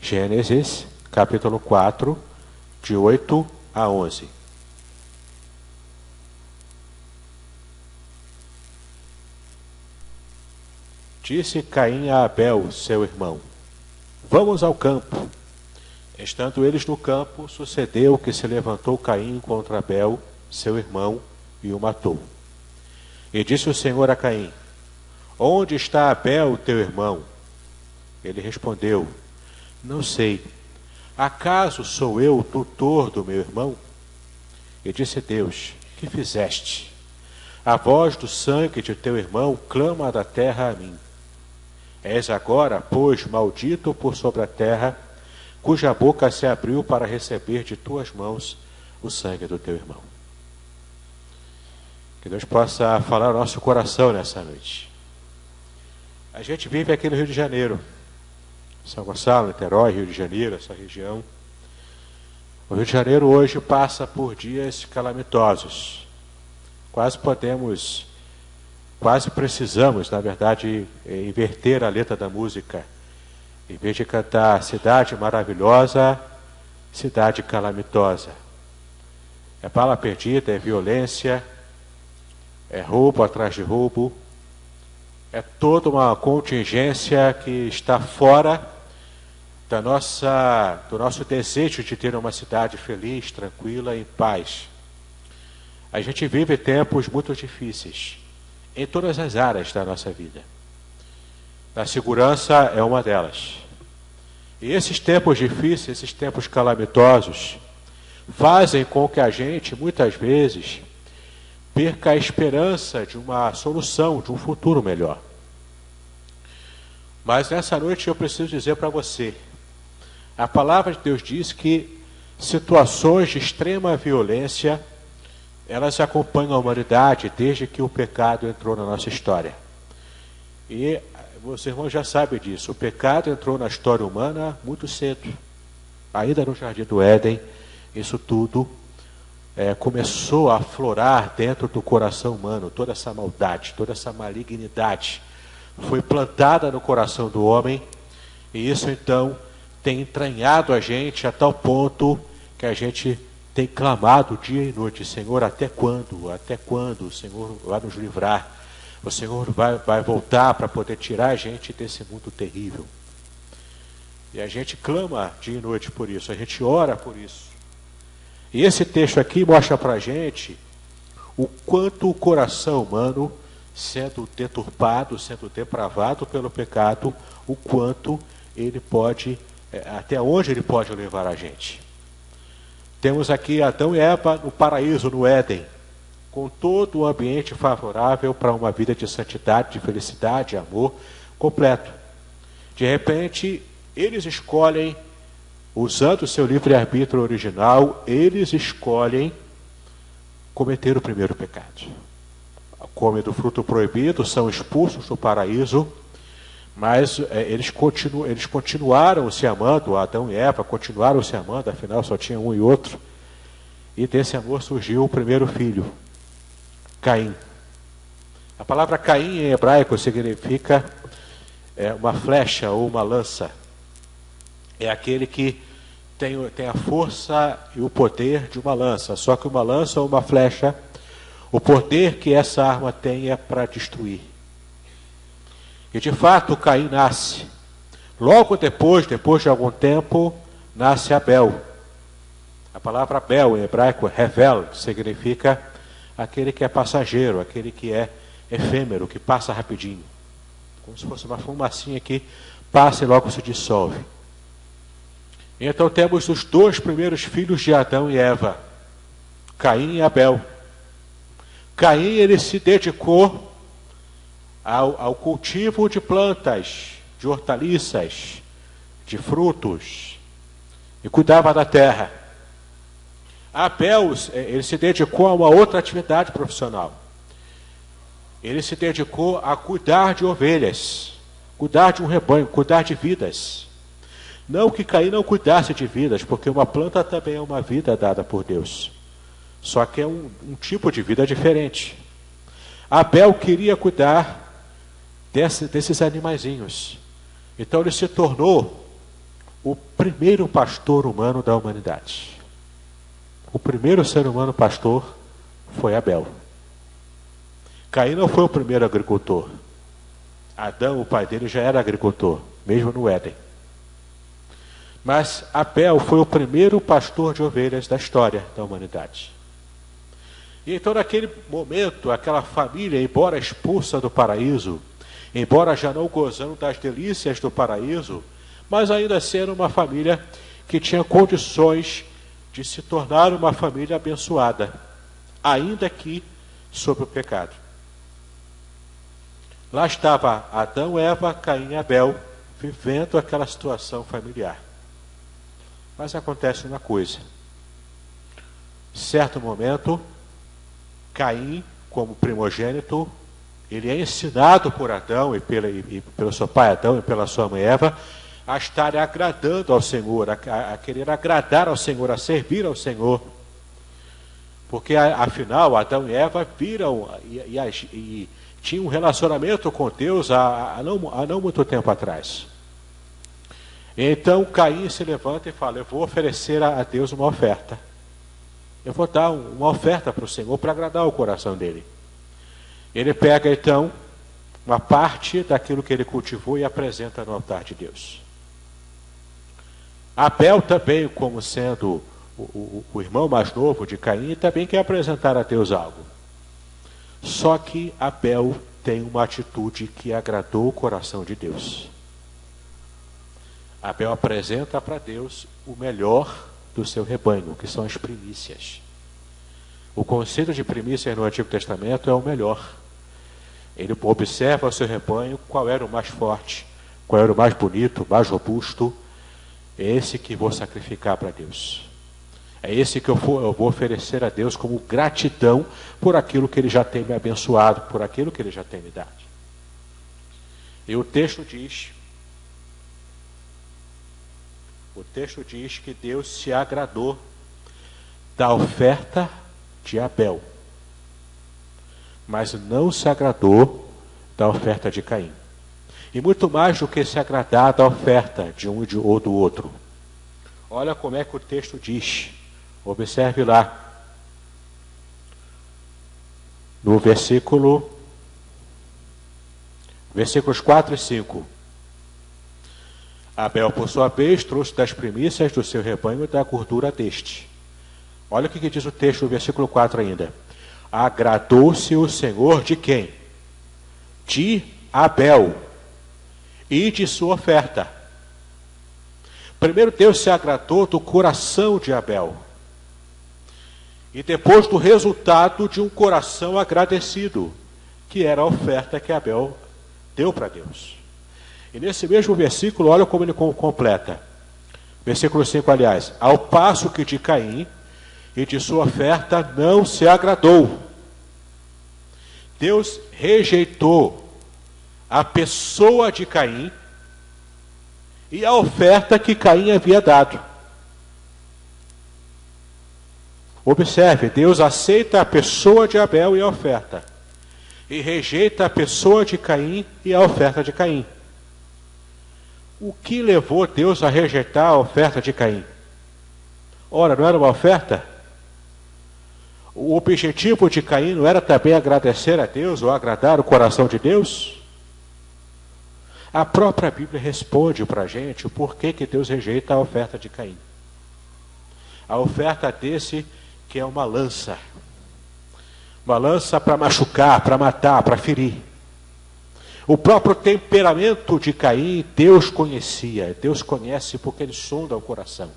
Gênesis, capítulo 4, de 8 a 11. Disse Caim a Abel, seu irmão: Vamos ao campo. Estando eles no campo, sucedeu que se levantou Caim contra Abel, seu irmão, e o matou. E disse o Senhor a Caim: Onde está Abel, teu irmão? Ele respondeu: Não sei. Acaso sou eu o tutor do meu irmão? E disse Deus: Que fizeste? A voz do sangue de teu irmão clama da terra a mim. És agora, pois, maldito por sobre a terra, cuja boca se abriu para receber de tuas mãos o sangue do teu irmão. Que Deus possa falar ao nosso coração nessa noite. A gente vive aqui no Rio de Janeiro, São Gonçalo, Niterói, Rio de Janeiro, essa região. O Rio de Janeiro hoje passa por dias calamitosos. Quase precisamos, na verdade, inverter a letra da música. Em vez de cantar cidade maravilhosa, cidade calamitosa. É bala perdida, é violência, é roubo atrás de roubo. É toda uma contingência que está fora do nosso desejo de ter uma cidade feliz, tranquila, em paz. A gente vive tempos muito difíceis, em todas as áreas da nossa vida. A segurança é uma delas. E esses tempos difíceis, esses tempos calamitosos, fazem com que a gente, muitas vezes, perca a esperança de uma solução, de um futuro melhor. Mas nessa noite eu preciso dizer para você, a palavra de Deus diz que situações de extrema violência, elas acompanham a humanidade desde que o pecado entrou na nossa história. E você, irmão, já sabe disso. O pecado entrou na história humana muito cedo. Ainda no Jardim do Éden, isso tudo começou a aflorar dentro do coração humano. Toda essa maldade, toda essa malignidade foi plantada no coração do homem. E isso, então, tem entranhado a gente a tal ponto que a gente tem clamado dia e noite: Senhor, até quando? Até quando o Senhor vai nos livrar? O Senhor vai voltar para poder tirar a gente desse mundo terrível. E a gente clama dia e noite por isso, a gente ora por isso. E esse texto aqui mostra para a gente o quanto o coração humano, sendo deturpado, sendo depravado pelo pecado, o quanto ele pode, até onde ele pode levar a gente. Temos aqui Adão e Eva no paraíso, no Éden, com todo o ambiente favorável para uma vida de santidade, de felicidade, amor completo. De repente, eles escolhem, usando o seu livre-arbítrio original, eles escolhem cometer o primeiro pecado. Comem do fruto proibido, são expulsos do paraíso, mas eles continuaram se amando, Adão e Eva continuaram se amando, afinal só tinha um e outro. E desse amor surgiu o primeiro filho, Caim. A palavra Caim em hebraico significa uma flecha ou uma lança. É aquele que tem a força e o poder de uma lança. Só que uma lança ou uma flecha, o poder que essa arma tem é para destruir. E de fato Caim nasce. Logo depois de algum tempo, nasce Abel. A palavra Abel em hebraico, Hevel, significa aquele que é passageiro, aquele que é efêmero, que passa rapidinho. Como se fosse uma fumacinha que passa e logo se dissolve. Então temos os dois primeiros filhos de Adão e Eva, Caim e Abel. Caim, ele se dedicou ao cultivo de plantas, de hortaliças, de frutos, e cuidava da terra. Abel, ele se dedicou a uma outra atividade profissional. Ele se dedicou a cuidar de ovelhas, cuidar de um rebanho, cuidar de vidas. Não que Caim não cuidasse de vidas, porque uma planta também é uma vida dada por Deus. Só que é um tipo de vida diferente. Abel queria cuidar desses animaizinhos. Então ele se tornou o primeiro pastor humano da humanidade. O primeiro ser humano pastor foi Abel. Caim não foi o primeiro agricultor. Adão, o pai dele, já era agricultor, mesmo no Éden. Mas Abel foi o primeiro pastor de ovelhas da história da humanidade. E então, naquele momento, aquela família, embora expulsa do paraíso, embora já não gozando das delícias do paraíso, mas ainda sendo uma família que tinha condições de se tornar uma família abençoada, ainda que sob o pecado. Lá estava Adão, Eva, Caim e Abel, vivendo aquela situação familiar. Mas acontece uma coisa. Certo momento, Caim, como primogênito, ele é ensinado por Adão e pelo seu pai Adão e pela sua mãe Eva a estar agradando ao Senhor, a querer agradar ao Senhor, a servir ao Senhor. Porque, afinal, Adão e Eva viram e tinham um relacionamento com Deus há não muito tempo atrás. Então Caim se levanta e fala: eu vou oferecer a Deus uma oferta. Eu vou dar uma oferta para o Senhor para agradar o coração dele. Ele pega então uma parte daquilo que ele cultivou e apresenta no altar de Deus. Abel também, como sendo o irmão mais novo de Caim, também quer apresentar a Deus algo. Só que Abel tem uma atitude que agradou o coração de Deus. Abel apresenta para Deus o melhor do seu rebanho, que são as primícias. O conceito de primícias no Antigo Testamento é o melhor. Ele observa o seu rebanho, qual era o mais forte, qual era o mais bonito, mais robusto. É esse que vou sacrificar para Deus. É esse que eu vou oferecer a Deus como gratidão por aquilo que Ele já tem me abençoado, por aquilo que Ele já tem me dado. E o texto diz que Deus se agradou da oferta de Abel, mas não se agradou da oferta de Caim. E muito mais do que se agradar da oferta de um ou do outro. Olha como é que o texto diz. Observe lá. No versículos 4 e 5. Abel, por sua vez, trouxe das primícias do seu rebanho e da gordura deste. Olha o que diz o texto no versículo 4 ainda. Agradou-se o Senhor de quem? De Abel e de sua oferta. Primeiro Deus se agradou do coração de Abel. E depois do resultado de um coração agradecido, que era a oferta que Abel deu para Deus. E nesse mesmo versículo, olha como ele completa. Versículo 5, aliás. Ao passo que de Caim e de sua oferta não se agradou. Deus rejeitou a pessoa de Caim e a oferta que Caim havia dado. Observe, Deus aceita a pessoa de Abel e a oferta, e rejeita a pessoa de Caim e a oferta de Caim. O que levou Deus a rejeitar a oferta de Caim? Ora, não era uma oferta? O objetivo de Caim não era também agradecer a Deus ou agradar o coração de Deus? A própria Bíblia responde para a gente o porquê que Deus rejeita a oferta de Caim. A oferta desse que é uma lança para machucar, para matar, para ferir. O próprio temperamento de Caim, Deus conhecia. Deus conhece porque Ele sonda o coração.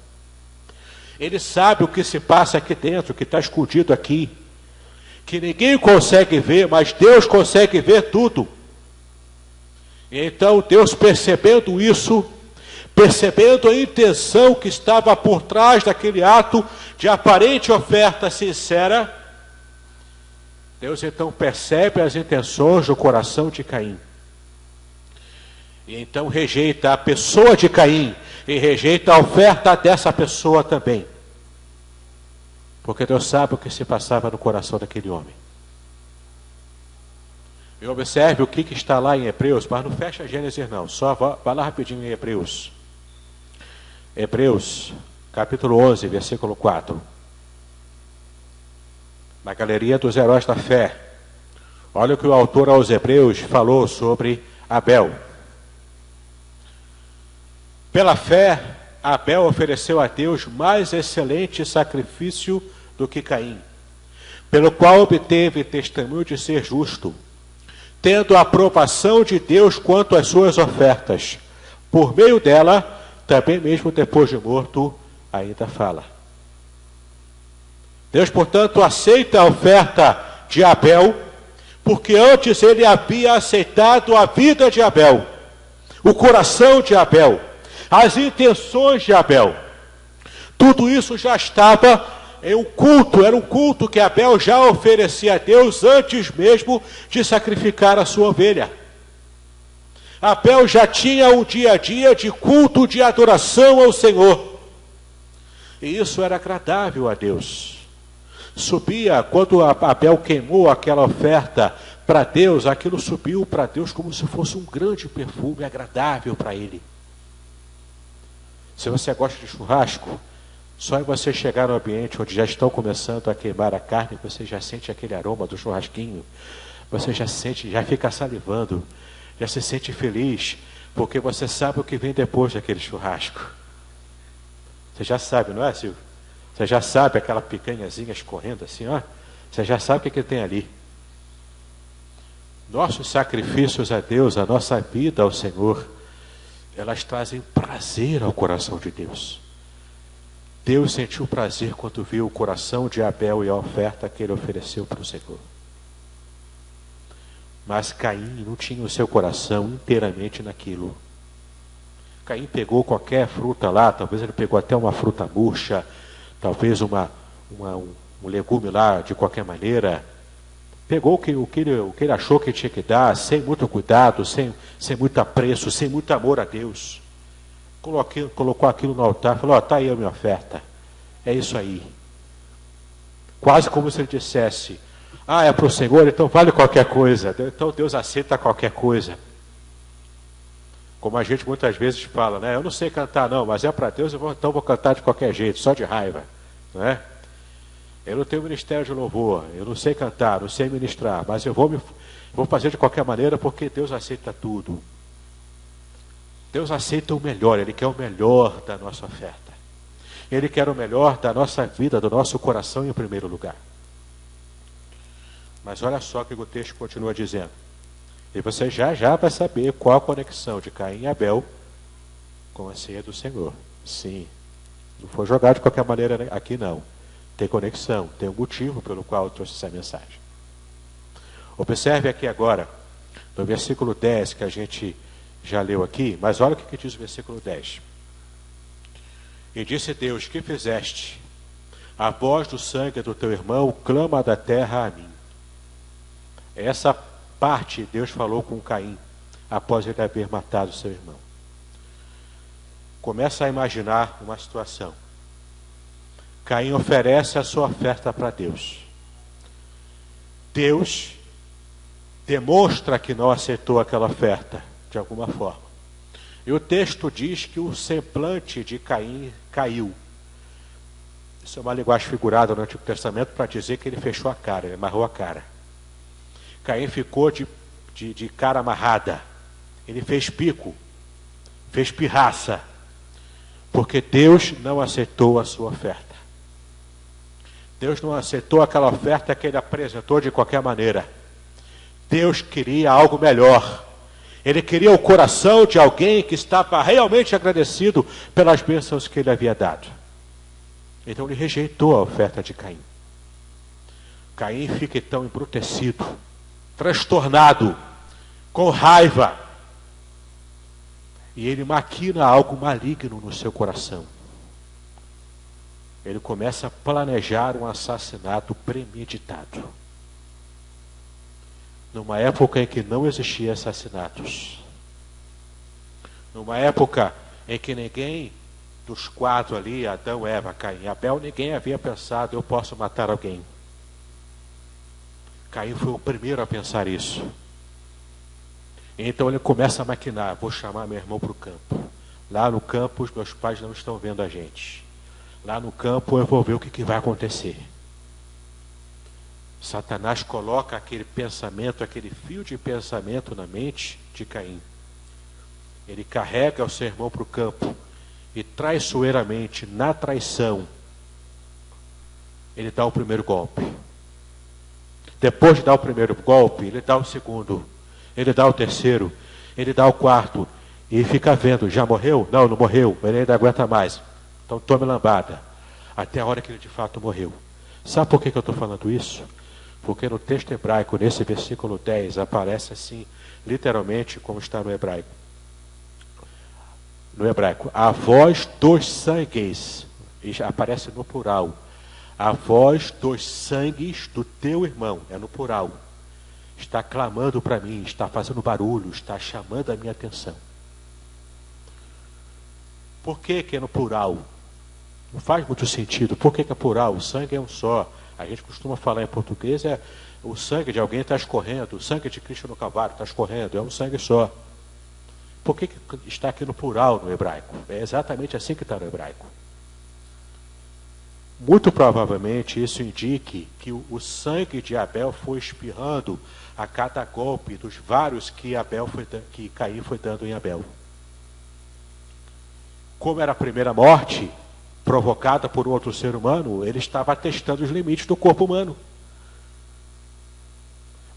Ele sabe o que se passa aqui dentro, que está escondido aqui, que ninguém consegue ver, mas Deus consegue ver tudo. E então Deus, percebendo isso, percebendo a intenção que estava por trás daquele ato de aparente oferta sincera, Deus então percebe as intenções do coração de Caim. E então rejeita a pessoa de Caim e rejeita a oferta dessa pessoa também. Porque Deus sabe o que se passava no coração daquele homem. E observe o que está lá em Hebreus, mas não fecha Gênesis não, só vai lá rapidinho em Hebreus. Hebreus, capítulo 11, versículo 4. Na galeria dos heróis da fé. Olha o que o autor aos Hebreus falou sobre Abel. Pela fé, Abel ofereceu a Deus mais excelente sacrifício do que Caim, pelo qual obteve testemunho de ser justo, tendo a aprovação de Deus quanto às suas ofertas. Por meio dela, também mesmo depois de morto, ainda fala. Deus, portanto, aceita a oferta de Abel, porque antes ele havia aceitado a vida de Abel, o coração de Abel, as intenções de Abel. Tudo isso já estava em um culto, era um culto que Abel já oferecia a Deus antes mesmo de sacrificar a sua ovelha. Abel já tinha um dia a dia de culto, de adoração ao Senhor. E isso era agradável a Deus. Subia, quando Abel queimou aquela oferta para Deus, aquilo subiu para Deus como se fosse um grande perfume agradável para ele. Se você gosta de churrasco, só em você chegar no ambiente onde já estão começando a queimar a carne, você já sente aquele aroma do churrasquinho, você já sente, já fica salivando, já se sente feliz, porque você sabe o que vem depois daquele churrasco. Você já sabe, não é, Silvio? Você já sabe aquela picanhazinha escorrendo assim, ó. Você já sabe o que tem ali. Nossos sacrifícios a Deus, a nossa vida ao Senhor, elas trazem prazer ao coração de Deus. Deus sentiu prazer quando viu o coração de Abel e a oferta que ele ofereceu para o Senhor. Mas Caim não tinha o seu coração inteiramente naquilo. Caim pegou qualquer fruta lá, talvez ele pegou até uma fruta murcha, talvez um legume lá de qualquer maneira. Pegou o que ele achou que tinha que dar, sem muito cuidado, sem muito apreço, sem muito amor a Deus. Colocou aquilo no altar e falou, está aí a minha oferta. É isso aí. Quase como se ele dissesse, é para o Senhor, então vale qualquer coisa. Então Deus aceita qualquer coisa. Como a gente muitas vezes fala, né? Eu não sei cantar não, mas é para Deus, então vou cantar de qualquer jeito, só de raiva. Não é? Eu não tenho ministério de louvor, eu não sei cantar, não sei ministrar, mas eu vou fazer de qualquer maneira porque Deus aceita tudo. Deus aceita o melhor, Ele quer o melhor da nossa oferta. Ele quer o melhor da nossa vida, do nosso coração em primeiro lugar. Mas olha só o que o texto continua dizendo. E você já vai saber qual a conexão de Caim e Abel com a ceia do Senhor. Sim, não foi jogado de qualquer maneira aqui não. Tem conexão, tem um motivo pelo qual eu trouxe essa mensagem. Observe aqui agora, no versículo 10, que a gente já leu aqui, mas olha o que diz o versículo 10. E disse Deus, que fizeste? A voz do sangue do teu irmão clama da terra a mim. Essa parte Deus falou com Caim, após ele haver matado seu irmão. Começa a imaginar uma situação. Caim oferece a sua oferta para Deus. Deus demonstra que não aceitou aquela oferta, de alguma forma. E o texto diz que o semblante de Caim caiu. Isso é uma linguagem figurada no Antigo Testamento para dizer que ele fechou a cara, ele amarrou a cara. Caim ficou de cara amarrada. Ele fez pico, fez pirraça, porque Deus não aceitou a sua oferta. Deus não aceitou aquela oferta que ele apresentou de qualquer maneira. Deus queria algo melhor. Ele queria o coração de alguém que estava realmente agradecido pelas bênçãos que ele havia dado. Então ele rejeitou a oferta de Caim. Caim fica então embrutecido, transtornado, com raiva. E ele maquina algo maligno no seu coração. Ele começa a planejar um assassinato premeditado. Numa época em que não existia assassinatos. Numa época em que ninguém dos quatro ali, Adão, Eva, Caim e Abel, ninguém havia pensado, eu posso matar alguém. Caim foi o primeiro a pensar isso. Então ele começa a maquinar, vou chamar meu irmão para o campo. Lá no campo os meus pais não estão vendo a gente. Lá no campo eu vou ver o que vai acontecer. Satanás coloca aquele pensamento, aquele fio de pensamento na mente de Caim. Ele carrega o seu irmão para o campo e traiçoeiramente, na traição, ele dá o primeiro golpe. Depois de dar o primeiro golpe, ele dá o segundo, ele dá o terceiro, ele dá o quarto e fica vendo, já morreu? Não, não morreu, ele ainda aguenta mais. Então tome lambada, até a hora que ele de fato morreu. Sabe por que eu estou falando isso? Porque no texto hebraico, nesse versículo 10, aparece assim, literalmente, como está no hebraico. No hebraico, a voz dos sangues, aparece no plural. A voz dos sangues do teu irmão, é no plural. Está clamando para mim, está fazendo barulho, está chamando a minha atenção. Por que é no plural? Não faz muito sentido. Por que é plural? O sangue é um só. A gente costuma falar em português, o sangue de alguém está escorrendo, o sangue de Cristo no cavalo está escorrendo, é um sangue só. Por que está aqui no plural no hebraico? É exatamente assim que está no hebraico. Muito provavelmente isso indique que o sangue de Abel foi espirrando a cada golpe dos vários que Caim foi dando em Abel. Como era a primeira morte provocada por um outro ser humano, ele estava testando os limites do corpo humano.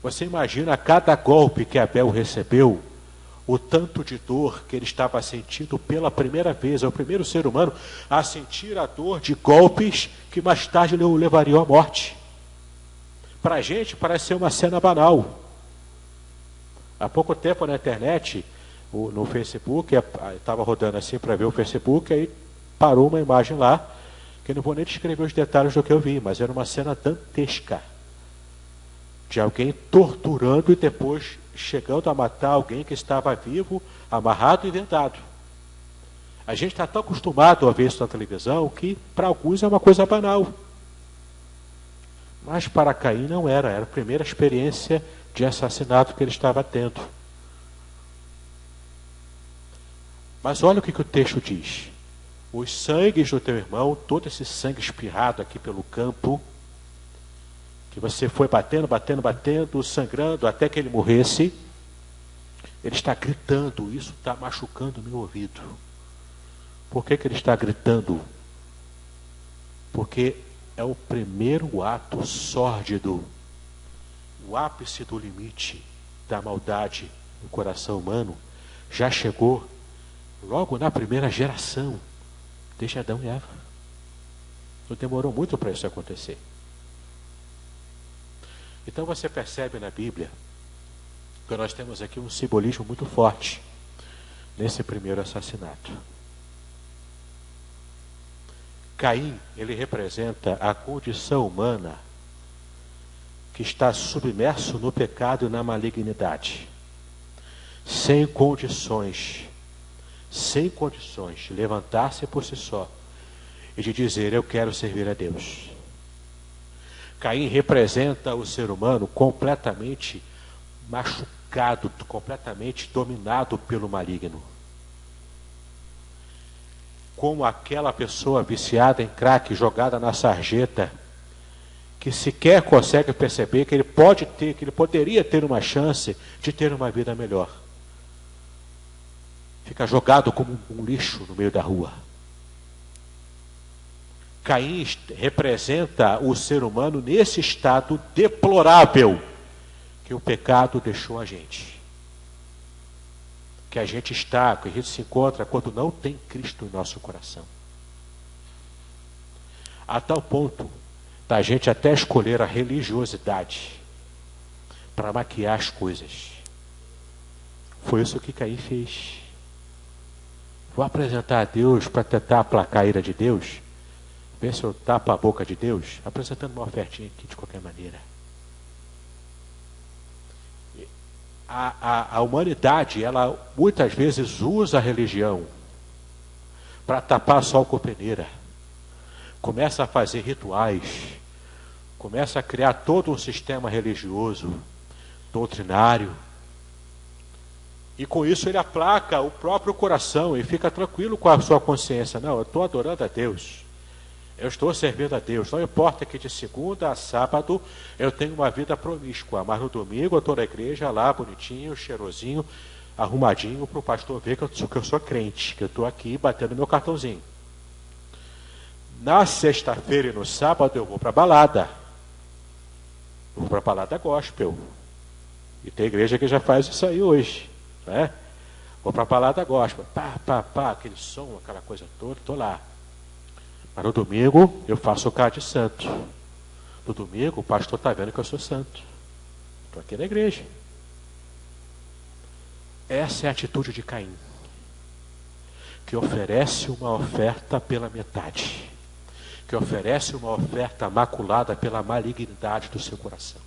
Você imagina a cada golpe que Abel recebeu, o tanto de dor que ele estava sentindo pela primeira vez, é o primeiro ser humano a sentir a dor de golpes que mais tarde o levariam à morte. Para a gente parece ser uma cena banal. Há pouco tempo na internet, no Facebook, estava rodando assim para ver o Facebook, aí parou uma imagem lá, que eu não vou nem descrever os detalhes do que eu vi, mas era uma cena dantesca, de alguém torturando e depois chegando a matar alguém que estava vivo, amarrado e vendado. A gente está tão acostumado a ver isso na televisão que para alguns é uma coisa banal. Mas para Caim não era a primeira experiência de assassinato que ele estava tendo. Mas olha o que o texto diz. Os sangues do teu irmão, todo esse sangue espirrado aqui pelo campo, que você foi batendo, sangrando até que ele morresse, ele está gritando, isso está machucando o meu ouvido. Por que ele está gritando? Porque é o primeiro ato sórdido, o ápice do limite da maldade no coração humano, já chegou logo na primeira geração, desde Adão e Eva. Não demorou muito para isso acontecer. Então você percebe na Bíblia que nós temos aqui um simbolismo muito forte nesse primeiro assassinato. Caim, ele representa a condição humana que está submerso no pecado e na malignidade, sem condições de levantar-se por si só e de dizer, eu quero servir a Deus. Caim representa o ser humano completamente machucado, completamente dominado pelo maligno. Como aquela pessoa viciada em crack, jogada na sarjeta, que sequer consegue perceber que ele poderia ter uma chance de ter uma vida melhor. Fica jogado como um lixo no meio da rua. Caim representa o ser humano nesse estado deplorável que o pecado deixou a gente. Que a gente se encontra quando não tem Cristo em nosso coração. A tal ponto da gente até escolher a religiosidade para maquiar as coisas. Foi isso que Caim fez. Vou apresentar a Deus para tentar aplacar a ira de Deus. Ver se eu tapo a boca de Deus, apresentando uma ofertinha aqui de qualquer maneira. A humanidade, ela muitas vezes usa a religião para tapar sol com peneira. Começa a fazer rituais, começa a criar todo um sistema religioso, doutrinário, E com isso ele aplaca o próprio coração e fica tranquilo com a sua consciência. Não, eu estou adorando a Deus. Eu estou servindo a Deus. Não importa que de segunda a sábado eu tenho uma vida promíscua, mas no domingo eu estou na igreja lá, bonitinho, cheirosinho, arrumadinho, para o pastor ver que eu sou crente, que eu estou aqui batendo meu cartãozinho. Na sexta-feira e no sábado eu vou para a balada. Eu vou para a balada gospel. E tem igreja que já faz isso aí hoje. Né? Vou para a balada gospel. Pá, aquele som, aquela coisa toda, estou lá. Mas no domingo eu faço o cara de santo. No domingo o pastor está vendo que eu sou santo. Estou aqui na igreja. Essa é a atitude de Caim, que oferece uma oferta pela metade, que oferece uma oferta maculada pela malignidade do seu coração.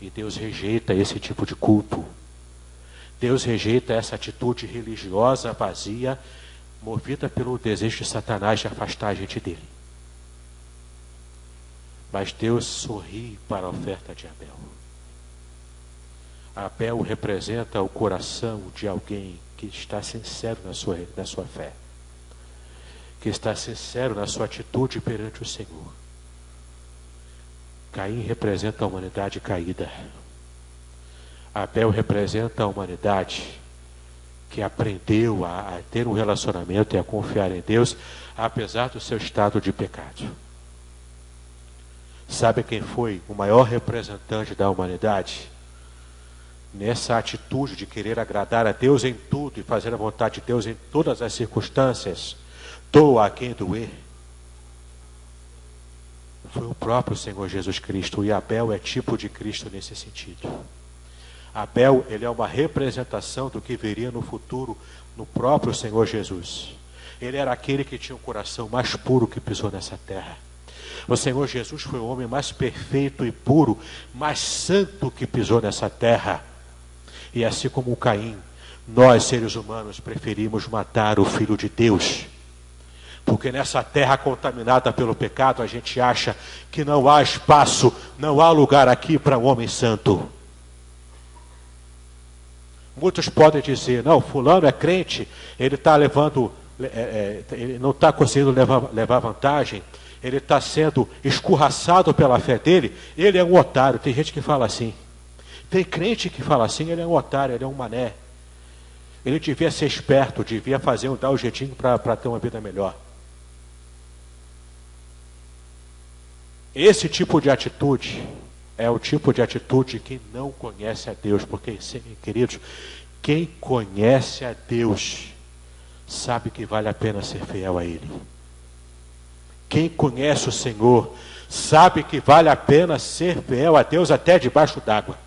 E Deus rejeita esse tipo de culto. Deus rejeita essa atitude religiosa vazia, movida pelo desejo de Satanás de afastar a gente dele. Mas Deus sorri para a oferta de Abel. Abel representa o coração de alguém que está sincero na sua fé, que está sincero na sua atitude perante o Senhor. Caim representa a humanidade caída. Abel representa a humanidade que aprendeu a ter um relacionamento e a confiar em Deus, apesar do seu estado de pecado. Sabe quem foi o maior representante da humanidade? Nessa atitude de querer agradar a Deus em tudo e fazer a vontade de Deus em todas as circunstâncias, doa a quem doer. Foi o próprio Senhor Jesus Cristo, e Abel é tipo de Cristo nesse sentido. Abel, ele é uma representação do que viria no futuro no próprio Senhor Jesus. Ele era aquele que tinha o coração mais puro que pisou nessa terra. O Senhor Jesus foi o homem mais perfeito e puro, mais santo que pisou nessa terra. E assim como o Caim, nós seres humanos preferimos matar o Filho de Deus. Porque nessa terra contaminada pelo pecado, a gente acha que não há espaço, não há lugar aqui para um homem santo. Muitos podem dizer, não, fulano é crente, ele está levando, ele não está conseguindo levar vantagem, ele está sendo escorraçado pela fé dele, ele é um otário. Tem gente que fala assim. Tem crente que fala assim, ele é um otário, ele é um mané. Ele devia ser esperto, devia dar o jeitinho para ter uma vida melhor. Esse tipo de atitude é o tipo de atitude que não conhece a Deus, porque, queridos, quem conhece a Deus sabe que vale a pena ser fiel a Ele. Quem conhece o Senhor sabe que vale a pena ser fiel a Deus até debaixo d'água.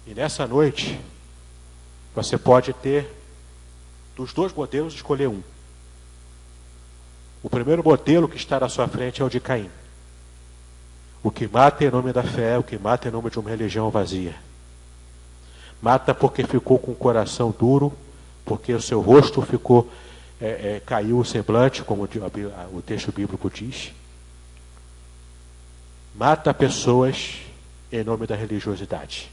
E nessa noite, você pode ter, dos dois modelos, escolher um. O primeiro modelo que está na sua frente é o de Caim. O que mata em nome da fé, o que mata em nome de uma religião vazia. Mata porque ficou com o coração duro, porque o seu rosto ficou, caiu o semblante, como o texto bíblico diz. Mata pessoas em nome da religiosidade.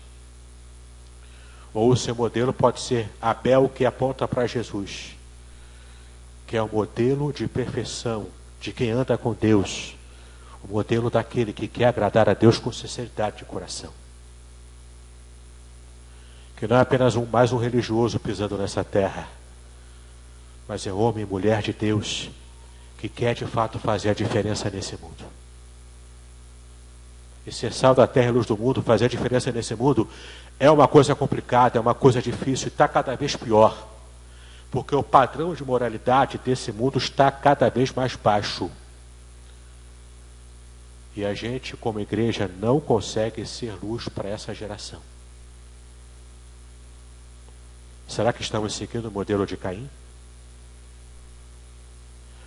Ou o seu modelo pode ser Abel, que aponta para Jesus, que é o modelo de perfeição de quem anda com Deus, o modelo daquele que quer agradar a Deus com sinceridade de coração, que não é apenas mais um religioso pisando nessa terra, mas é homem e mulher de Deus que quer de fato fazer a diferença nesse mundo. E ser sal da terra e luz do mundo, fazer a diferença nesse mundo, é uma coisa complicada, é uma coisa difícil e está cada vez pior. Porque o padrão de moralidade desse mundo está cada vez mais baixo. E a gente, como igreja, não consegue ser luz para essa geração. Será que estamos seguindo o modelo de Caim?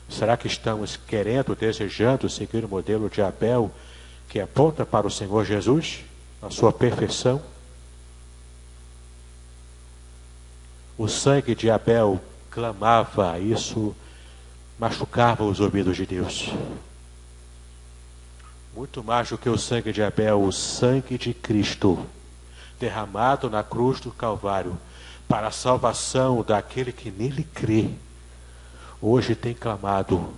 Será que estamos querendo, desejando seguir o modelo de Abel, que aponta para o Senhor Jesus, a sua perfeição? O sangue de Abel clamava, isso machucava os ouvidos de Deus. Muito mais do que o sangue de Abel, o sangue de Cristo, derramado na cruz do Calvário, para a salvação daquele que nele crê, hoje tem clamado,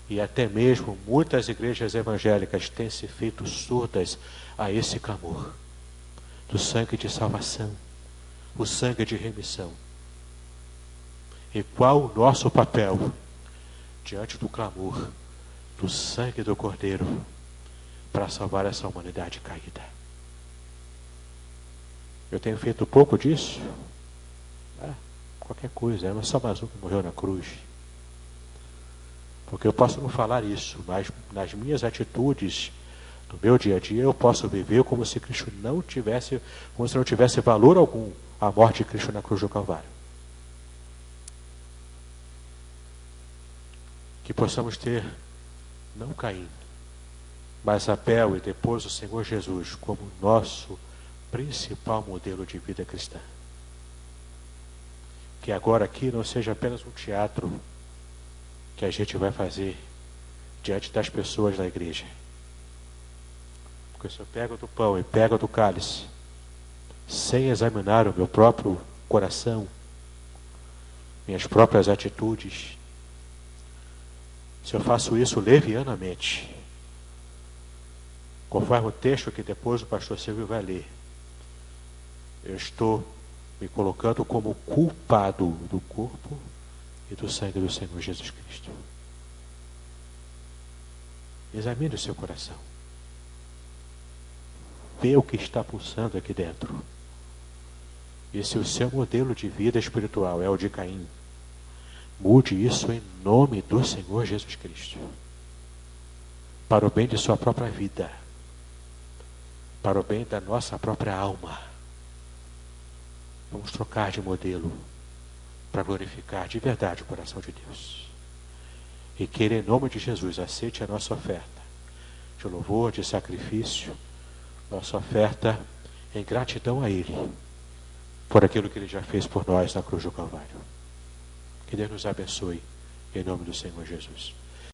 e até mesmo muitas igrejas evangélicas têm se feito surdas a esse clamor, do sangue de salvação, o sangue de remissão. E qual o nosso papel diante do clamor do sangue do Cordeiro para salvar essa humanidade caída? Eu tenho feito pouco disso? Qualquer coisa, era só mais um que morreu na cruz. Porque eu posso não falar isso, mas nas minhas atitudes, no meu dia a dia, eu posso viver como se Cristo não tivesse, como se não tivesse valor algum a morte de Cristo na cruz do Calvário. Que possamos ter, não Caim, mas Abel e depois o Senhor Jesus como nosso principal modelo de vida cristã. Que agora aqui não seja apenas um teatro que a gente vai fazer diante das pessoas da igreja. Porque se eu pego do pão e pego do cálice, sem examinar o meu próprio coração, minhas próprias atitudes, se eu faço isso levianamente, conforme o texto que depois o pastor Silvio vai ler, eu estou me colocando como culpado do corpo e do sangue do Senhor Jesus Cristo. Examine o seu coração. Vê o que está pulsando aqui dentro. E se o seu modelo de vida espiritual é o de Caim, mude isso em nome do Senhor Jesus Cristo. Para o bem de sua própria vida. Para o bem da nossa própria alma. Vamos trocar de modelo para glorificar de verdade o coração de Deus. E que Ele, em nome de Jesus, aceite a nossa oferta de louvor, de sacrifício, nossa oferta em gratidão a Ele, por aquilo que Ele já fez por nós na cruz do Calvário. Que Deus nos abençoe, em nome do Senhor Jesus.